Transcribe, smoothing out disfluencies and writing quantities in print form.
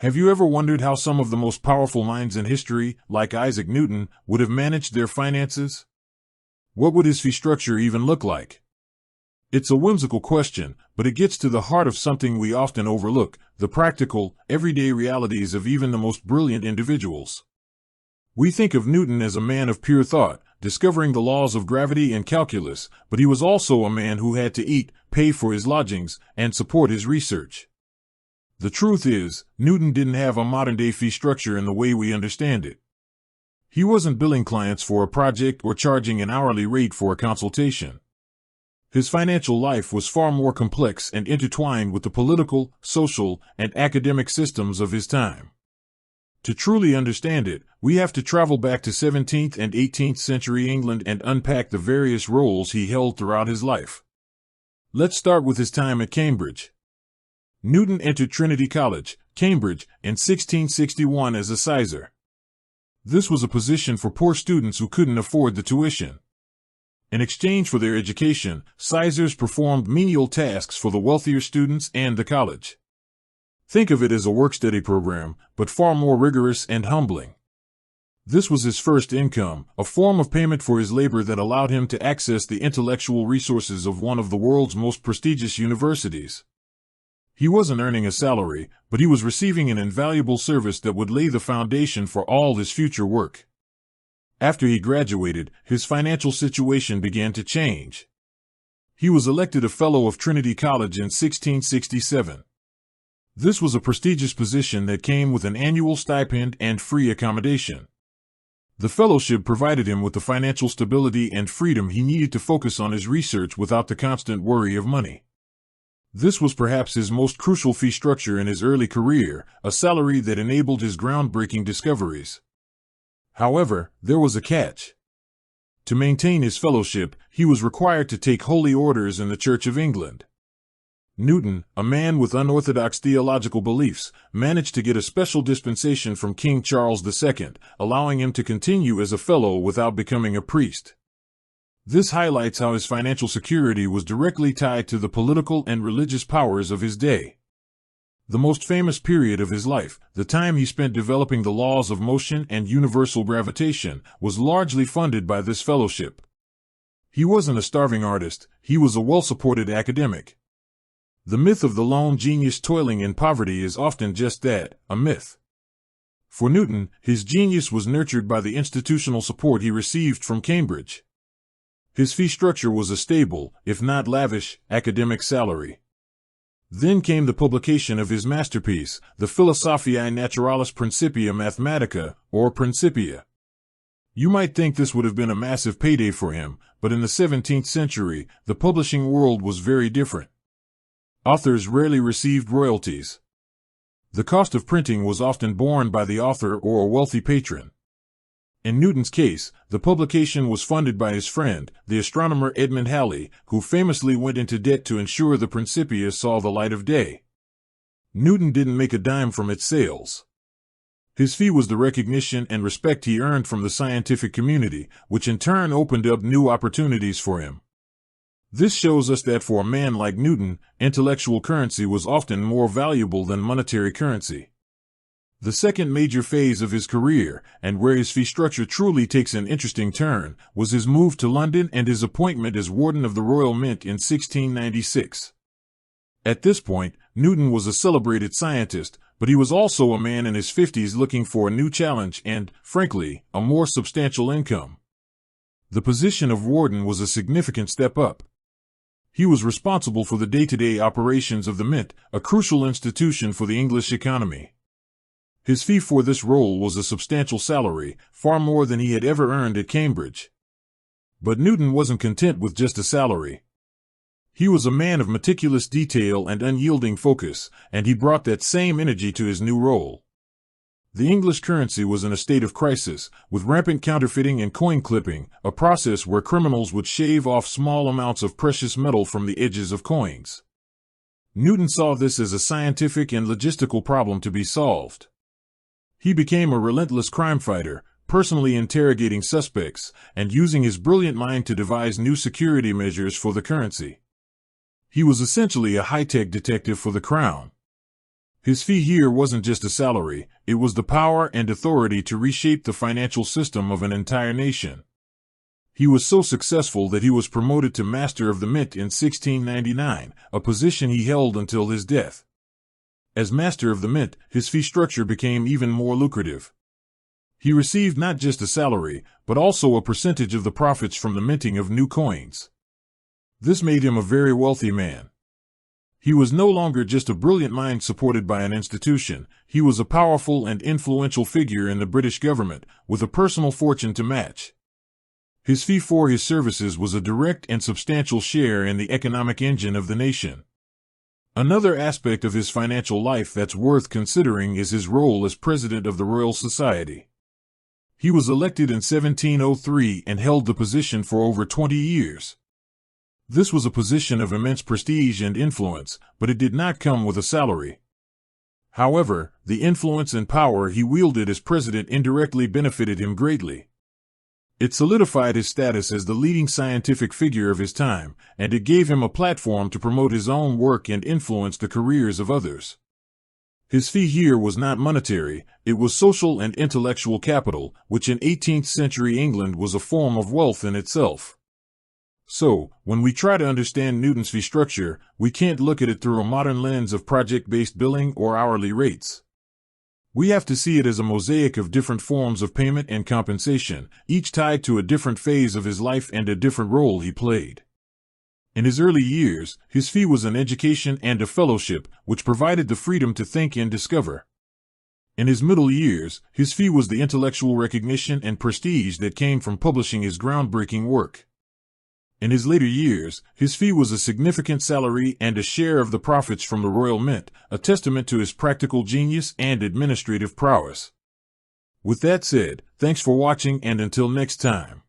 Have you ever wondered how some of the most powerful minds in history, like Isaac Newton, would have managed their finances? What would his fee structure even look like? It's a whimsical question, but it gets to the heart of something we often overlook: the practical, everyday realities of even the most brilliant individuals. We think of Newton as a man of pure thought, discovering the laws of gravity and calculus, but he was also a man who had to eat, pay for his lodgings, and support his research. The truth is, Newton didn't have a modern-day fee structure in the way we understand it. He wasn't billing clients for a project or charging an hourly rate for a consultation. His financial life was far more complex and intertwined with the political, social, and academic systems of his time. To truly understand it, we have to travel back to 17th and 18th century England and unpack the various roles he held throughout his life. Let's start with his time at Cambridge. Newton entered Trinity College, Cambridge, in 1661 as a sizar. This was a position for poor students who couldn't afford the tuition. In exchange for their education, sizars performed menial tasks for the wealthier students and the college. Think of it as a work-study program, but far more rigorous and humbling. This was his first income, a form of payment for his labor that allowed him to access the intellectual resources of one of the world's most prestigious universities. He wasn't earning a salary, but he was receiving an invaluable service that would lay the foundation for all his future work. After he graduated, his financial situation began to change. He was elected a Fellow of Trinity College in 1667. This was a prestigious position that came with an annual stipend and free accommodation. The fellowship provided him with the financial stability and freedom he needed to focus on his research without the constant worry of money. This was perhaps his most crucial fee structure in his early career, a salary that enabled his groundbreaking discoveries. However, there was a catch. To maintain his fellowship, he was required to take holy orders in the Church of England. Newton, a man with unorthodox theological beliefs, managed to get a special dispensation from King Charles II, allowing him to continue as a fellow without becoming a priest. This highlights how his financial security was directly tied to the political and religious powers of his day. The most famous period of his life, the time he spent developing the laws of motion and universal gravitation, was largely funded by this fellowship. He wasn't a starving artist, he was a well-supported academic. The myth of the lone genius toiling in poverty is often just that, a myth. For Newton, his genius was nurtured by the institutional support he received from Cambridge. His fee structure was a stable, if not lavish, academic salary. Then came the publication of his masterpiece, the Philosophiae Naturalis Principia Mathematica, or Principia. You might think this would have been a massive payday for him, but in the 17th century, the publishing world was very different. Authors rarely received royalties. The cost of printing was often borne by the author or a wealthy patron. In Newton's case, the publication was funded by his friend, the astronomer Edmund Halley, who famously went into debt to ensure the Principia saw the light of day. Newton didn't make a dime from its sales. His fee was the recognition and respect he earned from the scientific community, which in turn opened up new opportunities for him. This shows us that for a man like Newton, intellectual currency was often more valuable than monetary currency. The second major phase of his career, and where his fee structure truly takes an interesting turn, was his move to London and his appointment as Warden of the Royal Mint in 1696. At this point, Newton was a celebrated scientist, but he was also a man in his 50s looking for a new challenge and, frankly, a more substantial income. The position of warden was a significant step up. He was responsible for the day-to-day operations of the mint, a crucial institution for the English economy. His fee for this role was a substantial salary, far more than he had ever earned at Cambridge. But Newton wasn't content with just a salary. He was a man of meticulous detail and unyielding focus, and he brought that same energy to his new role. The English currency was in a state of crisis, with rampant counterfeiting and coin clipping, a process where criminals would shave off small amounts of precious metal from the edges of coins. Newton saw this as a scientific and logistical problem to be solved. He became a relentless crime fighter, personally interrogating suspects, and using his brilliant mind to devise new security measures for the currency. He was essentially a high-tech detective for the crown. His fee here wasn't just a salary, it was the power and authority to reshape the financial system of an entire nation. He was so successful that he was promoted to Master of the Mint in 1699, a position he held until his death. As Master of the Mint, his fee structure became even more lucrative. He received not just a salary, but also a percentage of the profits from the minting of new coins. This made him a very wealthy man. He was no longer just a brilliant mind supported by an institution, he was a powerful and influential figure in the British government, with a personal fortune to match. His fee for his services was a direct and substantial share in the economic engine of the nation. Another aspect of his financial life that's worth considering is his role as president of the Royal Society. He was elected in 1703 and held the position for over 20 years. This was a position of immense prestige and influence, but it did not come with a salary. However, the influence and power he wielded as president indirectly benefited him greatly. It solidified his status as the leading scientific figure of his time, and it gave him a platform to promote his own work and influence the careers of others. His fee here was not monetary, it was social and intellectual capital, which in 18th century England was a form of wealth in itself. So, when we try to understand Newton's fee structure, we can't look at it through a modern lens of project-based billing or hourly rates. We have to see it as a mosaic of different forms of payment and compensation, each tied to a different phase of his life and a different role he played. In his early years, his fee was an education and a fellowship, which provided the freedom to think and discover. In his middle years, his fee was the intellectual recognition and prestige that came from publishing his groundbreaking work. In his later years, his fee was a significant salary and a share of the profits from the Royal Mint, a testament to his practical genius and administrative prowess. With that said, thanks for watching and until next time.